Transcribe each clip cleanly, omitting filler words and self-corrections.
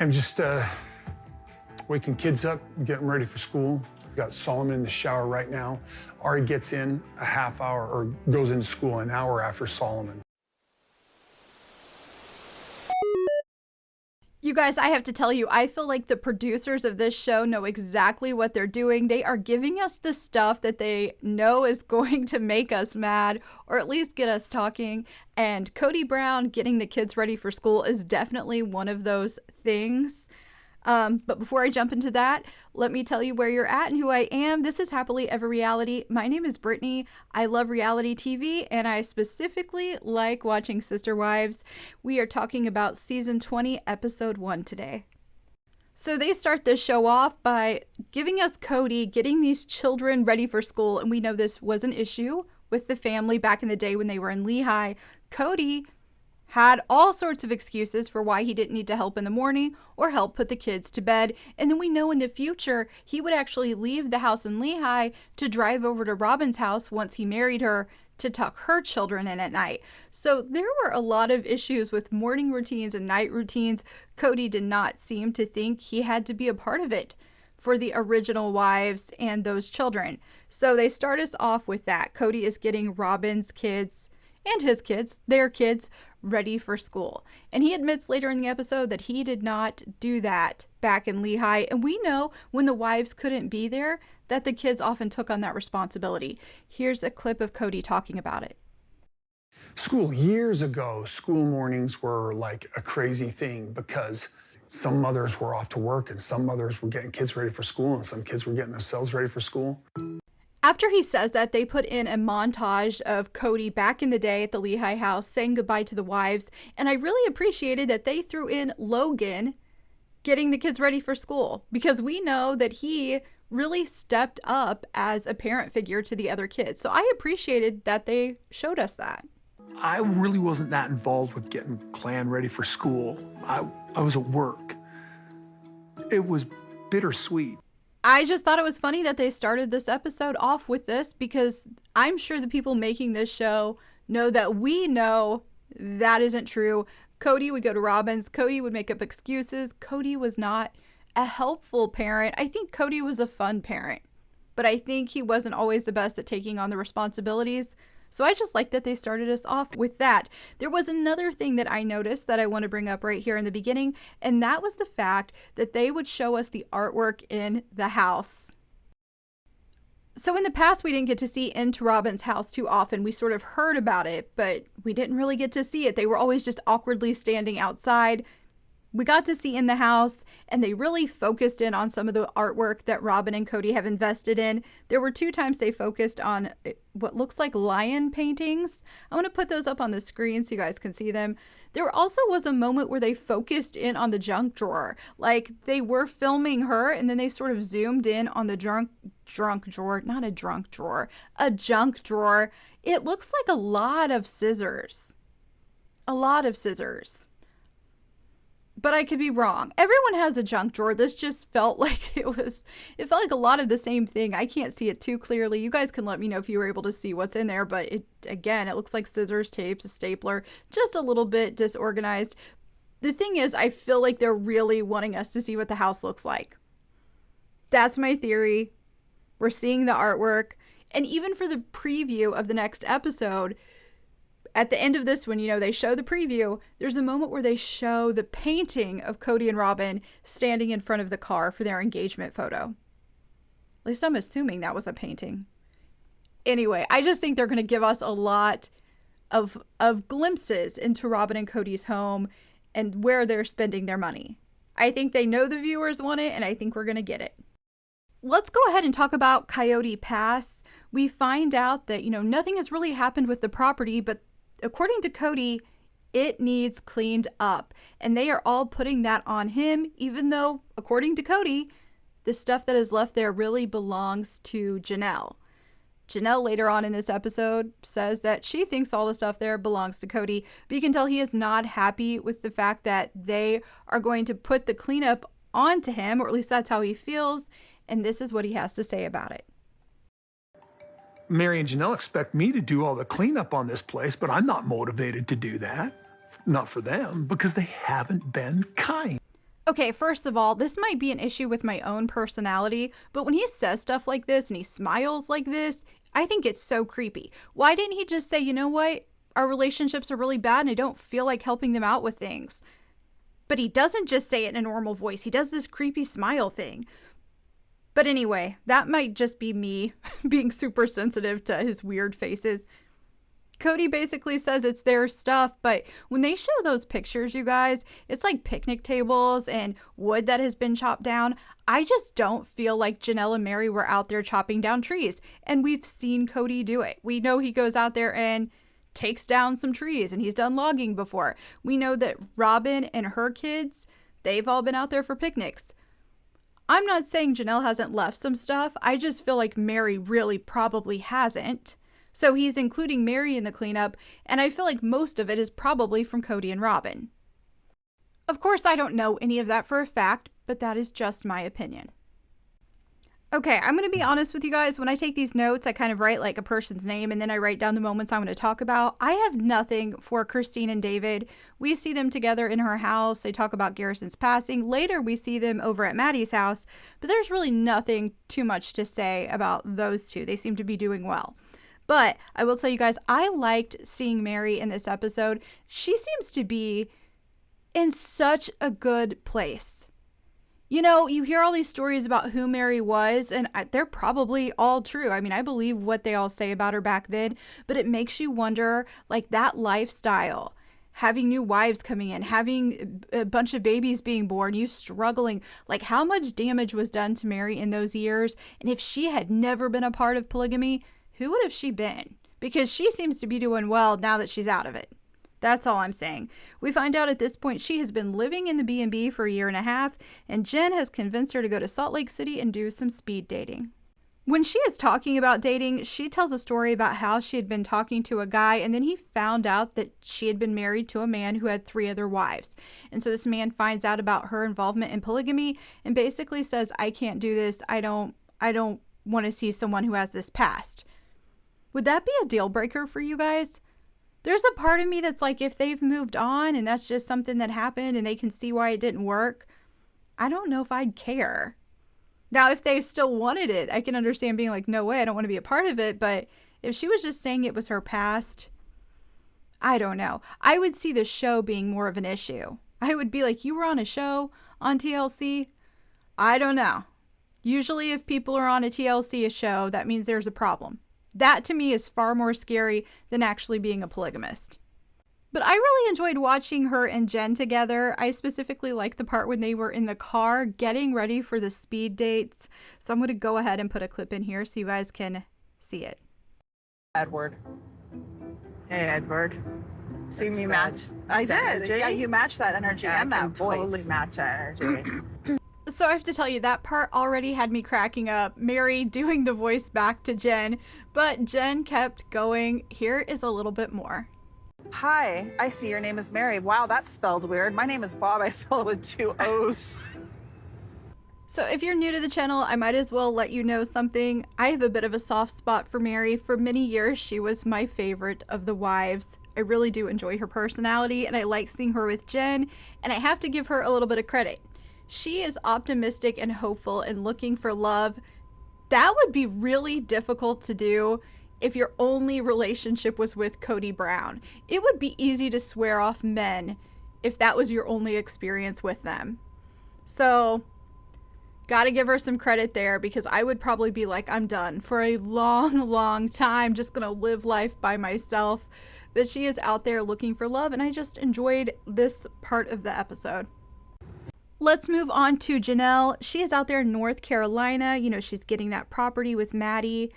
I'm just waking kids up, getting ready for school. Got Solomon in the shower right now. Ari gets in a half hour, or goes into school an hour after Solomon. You guys, I have to tell you, I feel like the producers of this show know exactly what they're doing. They are giving us the stuff that they know is going to make us mad, or at least get us talking. And Kody Brown getting the kids ready for school is definitely one of those things. But before I jump into that, let me tell you where you're at and who I am. This is Happily Ever Reality. My name is Brittany. I love reality TV, and I specifically like watching Sister Wives. We are talking about season 20, episode 1 today. So they start this show off by giving us Kody getting these children ready for school, and we know this was an issue with the family back in the day when they were in Lehigh. Kody had all sorts of excuses for why he didn't need to help in the morning or help put the kids to bed. And then we know in the future, he would actually leave the house in Lehigh to drive over to Robyn's house once he married her to tuck her children in at night. So there were a lot of issues with morning routines and night routines. Kody did not seem to think he had to be a part of it for the original wives and those children. So they start us off with that. Kody is getting Robyn's kids and his kids, their kids, ready for school. And he admits later in the episode that he did not do that back in Lehigh. And we know when the wives couldn't be there that the kids often took on that responsibility. Here's a clip of Kody talking about it. School, years ago, school mornings were like a crazy thing because some mothers were off to work and some mothers were getting kids ready for school and some kids were getting themselves ready for school. After he says that, they put in a montage of Kody back in the day at the Lehigh house saying goodbye to the wives. And I really appreciated that they threw in Logan getting the kids ready for school, because we know that he really stepped up as a parent figure to the other kids. So I appreciated that they showed us that. I really wasn't that involved with getting Clan ready for school. I was at work. It was bittersweet. I just thought it was funny that they started this episode off with this, because I'm sure the people making this show know that we know that isn't true. Kody would go to Robyn's. Kody would make up excuses. Kody was not a helpful parent. I think Kody was a fun parent, but I think he wasn't always the best at taking on the responsibilities. So I just like that they started us off with that. There was another thing that I noticed that I want to bring up right here in the beginning, and that was the fact that they would show us the artwork in the house. So in the past, we didn't get to see into Robyn's house too often. We sort of heard about it, but we didn't really get to see it. They were always just awkwardly standing outside. We got to see in the house, and they really focused in on some of the artwork that Robyn and Kody have invested in. There were 2 times they focused on what looks like lion paintings. I want to put those up on the screen so you guys can see them. There also was a moment where they focused in on the junk drawer. Like, they were filming her, and then they sort of zoomed in on the junk drawer. Not a drunk drawer, a junk drawer. It looks like a lot of scissors. A lot of scissors. But I could be wrong. Everyone has a junk drawer. This just felt like it felt like a lot of the same thing. I can't see it too clearly. You guys can let me know if you were able to see what's in there. But again, it looks like scissors, tapes, a stapler, just a little bit disorganized. The thing is, I feel like they're really wanting us to see what the house looks like. That's my theory. We're seeing the artwork. And even for the preview of the next episode, at the end of this one, they show the preview. There's a moment where they show the painting of Kody and Robyn standing in front of the car for their engagement photo. At least I'm assuming that was a painting. Anyway, I just think they're going to give us a lot of glimpses into Robyn and Kody's home and where they're spending their money. I think they know the viewers want it, and I think we're going to get it. Let's go ahead and talk about Coyote Pass. We find out that, nothing has really happened with the property, but according to Kody, it needs cleaned up. And they are all putting that on him, even though, according to Kody, the stuff that is left there really belongs to Janelle. Janelle later on in this episode says that she thinks all the stuff there belongs to Kody, but you can tell he is not happy with the fact that they are going to put the cleanup onto him, or at least that's how he feels, and this is what he has to say about it. Meri and Janelle expect me to do all the cleanup on this place, but I'm not motivated to do that. Not for them, because they haven't been kind. Okay, first of all, this might be an issue with my own personality, but when he says stuff like this and he smiles like this, I think it's so creepy. Why didn't he just say, you know what? Our relationships are really bad and I don't feel like helping them out with things. But he doesn't just say it in a normal voice. He does this creepy smile thing. But anyway, that might just be me being super sensitive to his weird faces. Kody basically says it's their stuff, but when they show those pictures, you guys, it's like picnic tables and wood that has been chopped down. I just don't feel like Janelle and Meri were out there chopping down trees. And we've seen Kody do it. We know he goes out there and takes down some trees, and he's done logging before. We know that Robyn and her kids, they've all been out there for picnics. I'm not saying Janelle hasn't left some stuff. I just feel like Meri really probably hasn't. So he's including Meri in the cleanup, and I feel like most of it is probably from Kody and Robyn. Of course, I don't know any of that for a fact, but that is just my opinion. Okay, I'm going to be honest with you guys. When I take these notes, I kind of write like a person's name, and then I write down the moments I'm going to talk about. I have nothing for Christine and David. We see them together in her house. They talk about Garrison's passing. Later, we see them over at Maddie's house, but there's really nothing too much to say about those two. They seem to be doing well. But I will tell you guys, I liked seeing Meri in this episode. She seems to be in such a good place. You know, you hear all these stories about who Meri was, and they're probably all true. I mean, I believe what they all say about her back then, but it makes you wonder, like, that lifestyle, having new wives coming in, having a bunch of babies being born, you struggling, like, how much damage was done to Meri in those years? And if she had never been a part of polygamy, who would have she been? Because she seems to be doing well now that she's out of it. That's all I'm saying. We find out at this point she has been living in the B&B for a year and a half, and Jen has convinced her to go to Salt Lake City and do some speed dating. When she is talking about dating, she tells a story about how she had been talking to a guy, and then he found out that she had been married to a man who had 3 other wives. And so this man finds out about her involvement in polygamy and basically says, I can't do this. I don't want to see someone who has this past. Would that be a deal breaker for you guys? There's a part of me that's like, if they've moved on and that's just something that happened and they can see why it didn't work, I don't know if I'd care. Now, if they still wanted it, I can understand being like, no way, I don't want to be a part of it. But if she was just saying it was her past, I don't know. I would see the show being more of an issue. I would be like, you were on a show on TLC? I don't know. Usually if people are on a TLC show, that means there's a problem. That to me is far more scary than actually being a polygamist. But I really enjoyed watching her and Jen together. I specifically liked the part when they were in the car getting ready for the speed dates. So I'm going to go ahead and put a clip in here so you guys can see it. Edward. Hey, Edward. See That's me good. match? I did. Energy? Yeah, you match that energy Yeah, and I that can voice. totally match that energy. So I have to tell you, that part already had me cracking up. Meri doing the voice back to Jen, but Jen kept going. Here is a little bit more. Hi, I see your name is Meri. Wow, that's spelled weird. My name is Bob. I spell it with 2 O's. So if you're new to the channel, I might as well let you know something. I have a bit of a soft spot for Meri. For many years, she was my favorite of the wives. I really do enjoy her personality, and I like seeing her with Jen, and I have to give her a little bit of credit. She is optimistic and hopeful and looking for love. That would be really difficult to do if your only relationship was with Kody Brown. It would be easy to swear off men if that was your only experience with them. So, gotta give her some credit there, because I would probably be like, I'm done for a long, long time, just gonna live life by myself. But she is out there looking for love, and I just enjoyed this part of the episode. Let's move on to Janelle. She is out there in North Carolina. You know, she's getting that property with Maddie.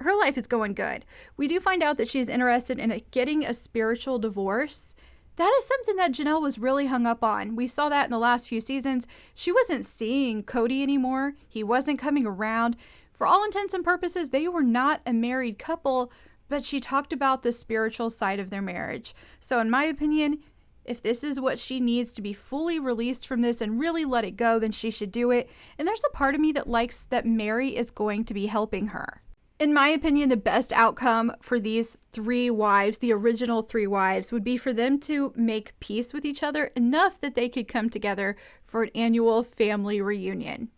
Her life is going good. We do find out that she is interested in getting a spiritual divorce. That is something that Janelle was really hung up on. We saw that in the last few seasons. She wasn't seeing Kody anymore. He wasn't coming around. For all intents and purposes, they were not a married couple, but she talked about the spiritual side of their marriage. So in my opinion, if this is what she needs to be fully released from this and really let it go, then she should do it. And there's a part of me that likes that Meri is going to be helping her. In my opinion, the best outcome for these three wives, the original three wives, would be for them to make peace with each other enough that they could come together for an annual family reunion.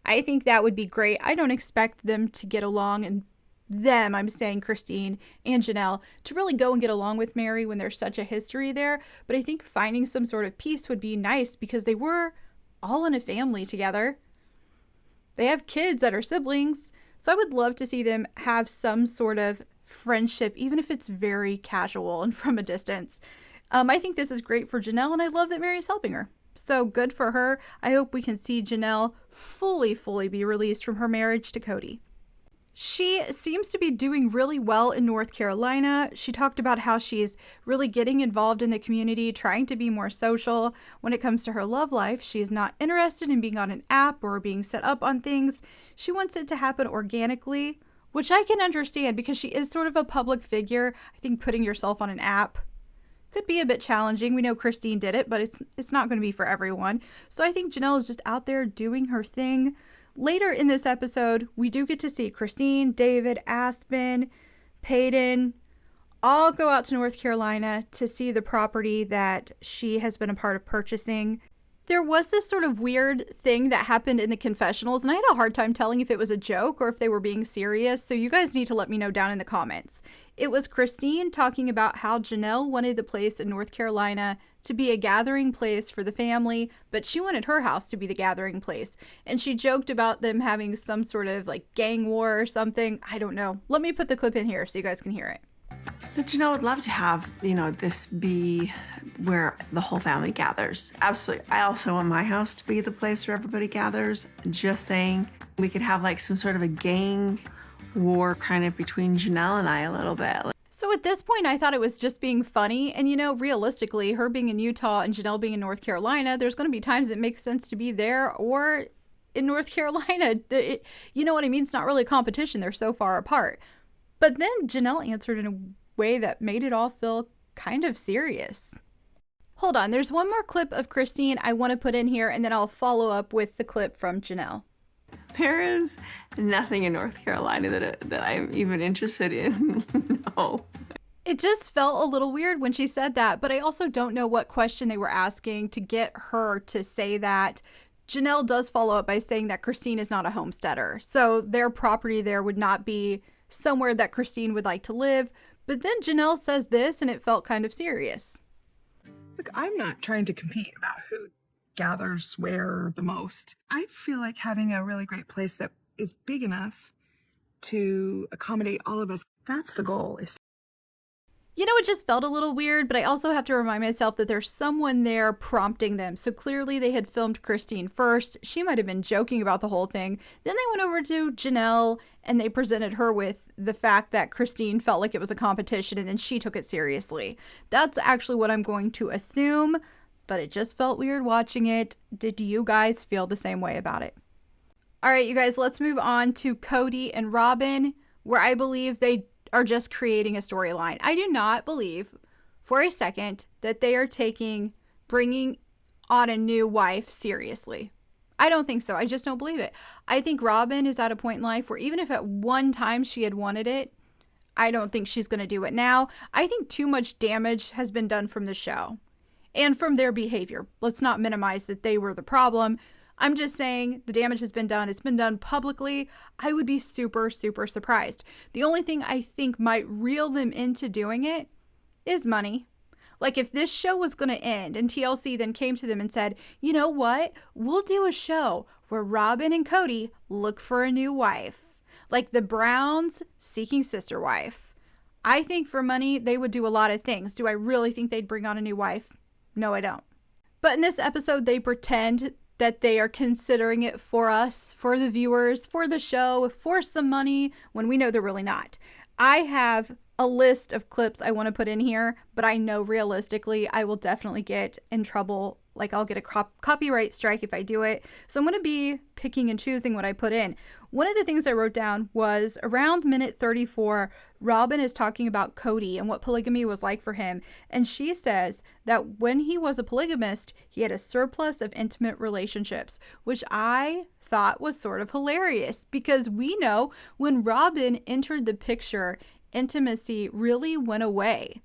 I think that would be great. I don't expect them to get along, and them, I'm saying Christine and Janelle, to really go and get along with Meri when there's such a history there. But I think finding some sort of peace would be nice because they were all in a family together. They have kids that are siblings. So I would love to see them have some sort of friendship, even if it's very casual and from a distance. I think this is great for Janelle, and I love that Meri's helping her. So good for her. I hope we can see Janelle fully be released from her marriage to Kody. She seems to be doing really well in North Carolina. She talked about how she's really getting involved in the community, trying to be more social. When it comes to her love life, she's not interested in being on an app or being set up on things. She wants it to happen organically, which I can understand because she is sort of a public figure. I think putting yourself on an app could be a bit challenging. We know Christine did it, but it's not going to be for everyone. So I think Janelle is just out there doing her thing. Later in this episode, we do get to see Christine, David, Aspen, Peyton all go out to North Carolina to see the property that she has been a part of purchasing. There was this sort of weird thing that happened in the confessionals, and I had a hard time telling if it was a joke or if they were being serious, so you guys need to let me know down in the comments. It was Christine talking about how Janelle wanted the place in North Carolina to be a gathering place for the family, but she wanted her house to be the gathering place. And she joked about them having some sort of like gang war or something. I don't know. Let me put the clip in here so you guys can hear it. But Janelle would love to have, this be where the whole family gathers. Absolutely. I also want my house to be the place where everybody gathers. Just saying, we could have like some sort of a gang war kind of between Janelle and I a little bit. So at this point, I thought it was just being funny. And, realistically, her being in Utah and Janelle being in North Carolina, there's going to be times it makes sense to be there or in North Carolina. You know what I mean? It's not really a competition. They're so far apart. But then Janelle answered in a way that made it all feel kind of serious. Hold on. There's one more clip of Christine I want to put in here, and then I'll follow up with the clip from Janelle. There is nothing in North Carolina that I'm even interested in. No. It just felt a little weird when she said that, but I also don't know what question they were asking to get her to say that. Janelle does follow up by saying that Christine is not a homesteader, so their property there would not be somewhere that Christine would like to live. But then Janelle says this, and it felt kind of serious. Look, I'm not trying to compete about who gathers where the most. I feel like having a really great place that is big enough to accommodate all of us, that's the goal. It just felt a little weird, but I also have to remind myself that there's someone there prompting them. So clearly they had filmed Christine first. She might have been joking about the whole thing. Then they went over to Janelle and they presented her with the fact that Christine felt like it was a competition, and then she took it seriously. That's actually what I'm going to assume, but it just felt weird watching it. Did you guys feel the same way about it? All right, you guys, let's move on to Kody and Robyn, where I believe they are just creating a storyline. I do not believe for a second that they are bringing on a new wife seriously. I don't think so. I just don't believe it. I think Robyn is at a point in life where even if at one time she had wanted it, I don't think she's going to do it now. I think too much damage has been done from the show and from their behavior. Let's not minimize that they were the problem. I'm just saying the damage has been done. It's been done publicly. I would be super surprised. The only thing I think might reel them into doing it is money. Like if this show was going to end and TLC then came to them and said, you know what? We'll do a show where Robyn and Kody look for a new wife. Like the Browns seeking sister wife. I think for money, they would do a lot of things. Do I really think they'd bring on a new wife? No, I don't. But in this episode, they pretend that they are considering it for us, for the viewers, for the show, for some money, when we know they're really not. I have a list of clips I want to put in here, but I know realistically I will definitely get in trouble Like, I'll get a copyright strike if I do it. So I'm going to be picking and choosing what I put in. One of the things I wrote down was around minute 34, Robyn is talking about Kody and what polygamy was like for him. And she says that when he was a polygamist, he had a surplus of intimate relationships, which I thought was sort of hilarious because we know when Robyn entered the picture, intimacy really went away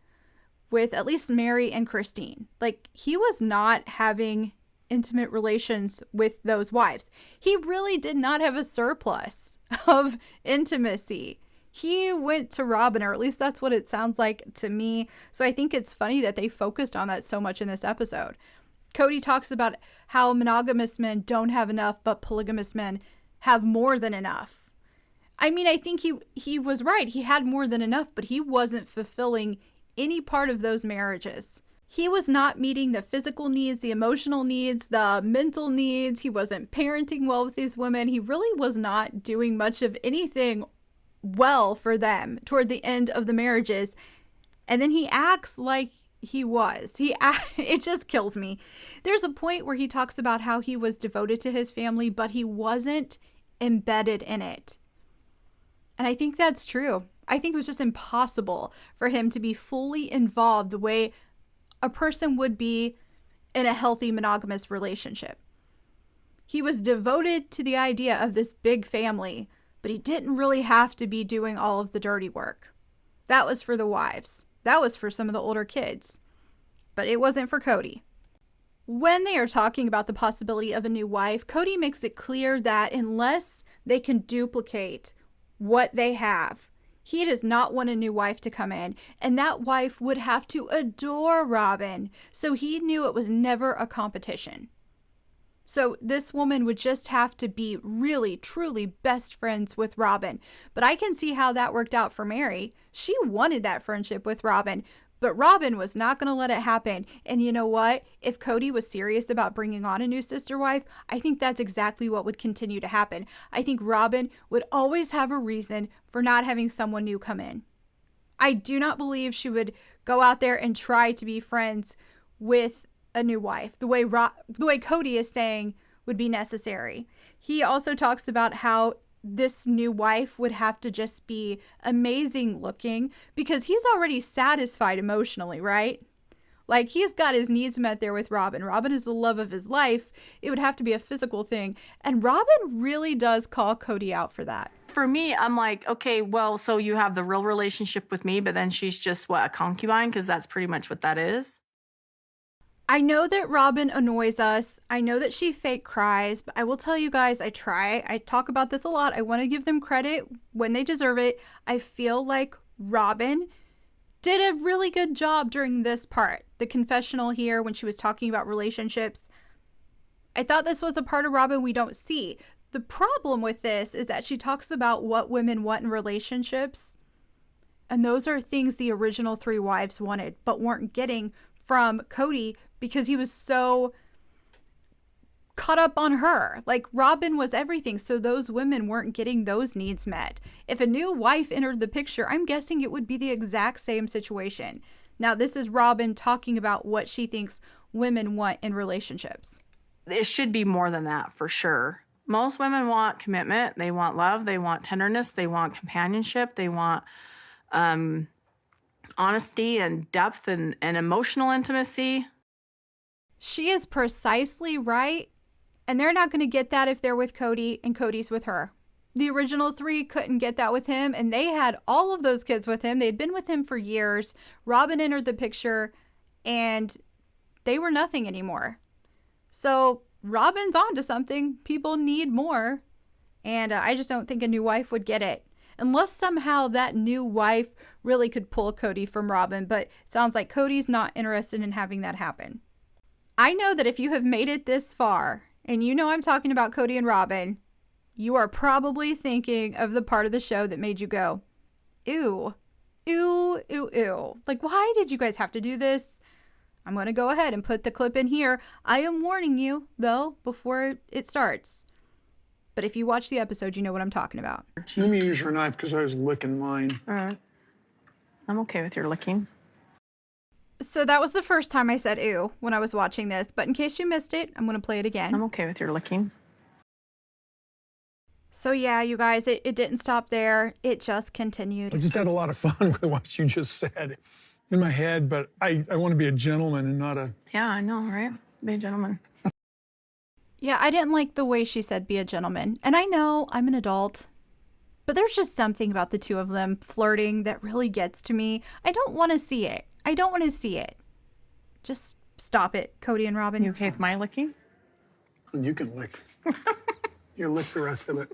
with at least Meri and Christine. Like, he was not having intimate relations with those wives. He really did not have a surplus of intimacy. He went to Robyn, or at least that's what it sounds like to me. So I think it's funny that they focused on that so much in this episode. Kody talks about how monogamous men don't have enough, but polygamous men have more than enough. I mean, I think he was right. He had more than enough, but he wasn't fulfilling any part of those marriages. He was not meeting the physical needs, the emotional needs, the mental needs. He wasn't parenting well with these women. He really was not doing much of anything well for them toward the end of the marriages. And then he acts like he was. It just kills me. There's a point where he talks about how he was devoted to his family, but he wasn't embedded in it. And I think that's true. I think it was just impossible for him to be fully involved the way a person would be in a healthy monogamous relationship. He was devoted to the idea of this big family, but he didn't really have to be doing all of the dirty work. That was for the wives. That was for some of the older kids. But it wasn't for Kody. When they are talking about the possibility of a new wife, Kody makes it clear that unless they can duplicate what they have, he does not want a new wife to come in, and that wife would have to adore Robyn. So he knew it was never a competition. So this woman would just have to be really, truly best friends with Robyn. But I can see how that worked out for Meri. She wanted that friendship with Robyn, but Robyn was not going to let it happen. And you know what? If Kody was serious about bringing on a new sister wife, I think that's exactly what would continue to happen. I think Robyn would always have a reason for not having someone new come in. I do not believe she would go out there and try to be friends with a new wife the way Kody is saying would be necessary. He also talks about how this new wife would have to just be amazing looking because he's already satisfied emotionally, right? Like, he's got his needs met there with Robyn. Robyn is the love of his life. It would have to be a physical thing. And Robyn really does call Kody out for that. For me, I'm like, okay, well, so you have the real relationship with me, but then she's just, what, a concubine? Because that's pretty much what that is. I know that Robyn annoys us. I know that she fake cries, but I will tell you guys, I talk about this a lot. I want to give them credit when they deserve it. I feel like Robyn did a really good job during this part. The confessional here when she was talking about relationships. I thought this was a part of Robyn we don't see. The problem with this is that she talks about what women want in relationships. And those are things the original 3 wives wanted, but weren't getting from Kody because he was so caught up on her. Like, Robyn was everything, so those women weren't getting those needs met. If a new wife entered the picture, I'm guessing it would be the exact same situation. Now, this is Robyn talking about what she thinks women want in relationships. It should be more than that, for sure. Most women want commitment. They want love. They want tenderness. They want companionship. They want honesty and depth and emotional intimacy. She is precisely right, and they're not going to get that if they're with Kody and Kody's with her. The original 3 couldn't get that with him, and they had all of those kids with him. They'd been with him for years. Robyn entered the picture, and they were nothing anymore. So Robyn's on to something. People need more, and I just don't think a new wife would get it. Unless somehow that new wife really could pull Kody from Robyn, but it sounds like Kody's not interested in having that happen. I know that if you have made it this far, and you know I'm talking about Kody and Robyn, you are probably thinking of the part of the show that made you go, ew, ew, ew, ew. Like, why did you guys have to do this? I'm going to go ahead and put the clip in here. I am warning you, though, before it starts. But if you watch the episode, you know what I'm talking about. Let me use your knife because I was licking mine. All right. I'm okay with your licking. So that was the first time I said ew when I was watching this, but in case you missed it, I'm going to play it again. I'm okay with your licking. So yeah, you guys, it didn't stop there. It just I continued. just had a lot of fun with what you just said in my head, but I want to be a gentleman and not a... Yeah, I know, right? Be a gentleman. Yeah, I didn't like the way she said be a gentleman. And I know I'm an adult, but there's just something about the two of them flirting that really gets to me. I don't want to see it. I don't want to see it. Just stop it, Kody and Robyn. You okay with my licking? You can lick. You lick the rest of it.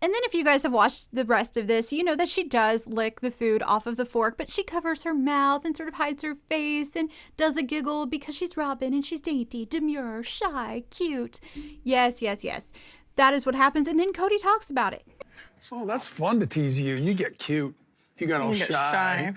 And then if you guys have watched the rest of this, you know that she does lick the food off of the fork, but she covers her mouth and sort of hides her face and does a giggle because she's Robyn and she's dainty, demure, shy, cute. Yes, yes, yes. That is what happens. And then Kody talks about it. Oh, that's fun to tease you. You get cute. You got all You get shy.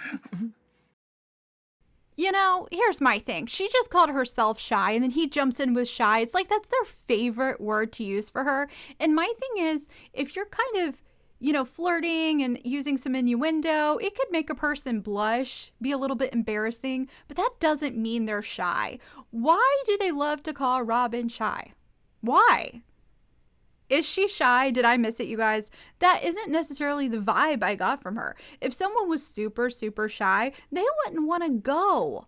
You know, here's my thing. She just called herself shy, and then he jumps in with shy. It's like that's their favorite word to use for her. And my thing is, if you're kind of, you know, flirting and using some innuendo, it could make a person blush, be a little bit embarrassing, but that doesn't mean they're shy. Why do they love to call Robyn shy? Why? Is she shy? Did I miss it, you guys? That isn't necessarily the vibe I got from her. If someone was super, super shy, they wouldn't want to go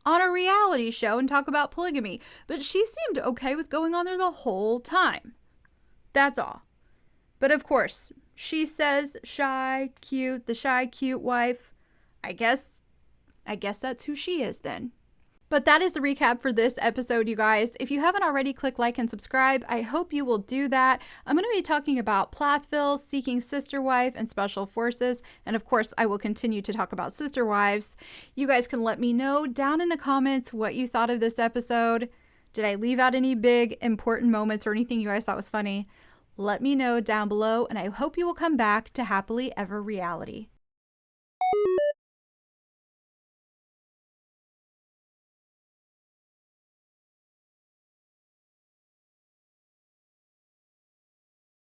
on a reality show and talk about polygamy. But she seemed okay with going on there the whole time. That's all. But of course, she says shy, cute, the shy, cute wife. I guess that's who she is then. But that is the recap for this episode, you guys. If you haven't already, click like and subscribe. I hope you will do that. I'm going to be talking about Plathville, Seeking Sister Wife, and Special Forces. And of course, I will continue to talk about sister wives. You guys can let me know down in the comments what you thought of this episode. Did I leave out any big, important moments or anything you guys thought was funny? Let me know down below, and I hope you will come back to Happily Ever Reality.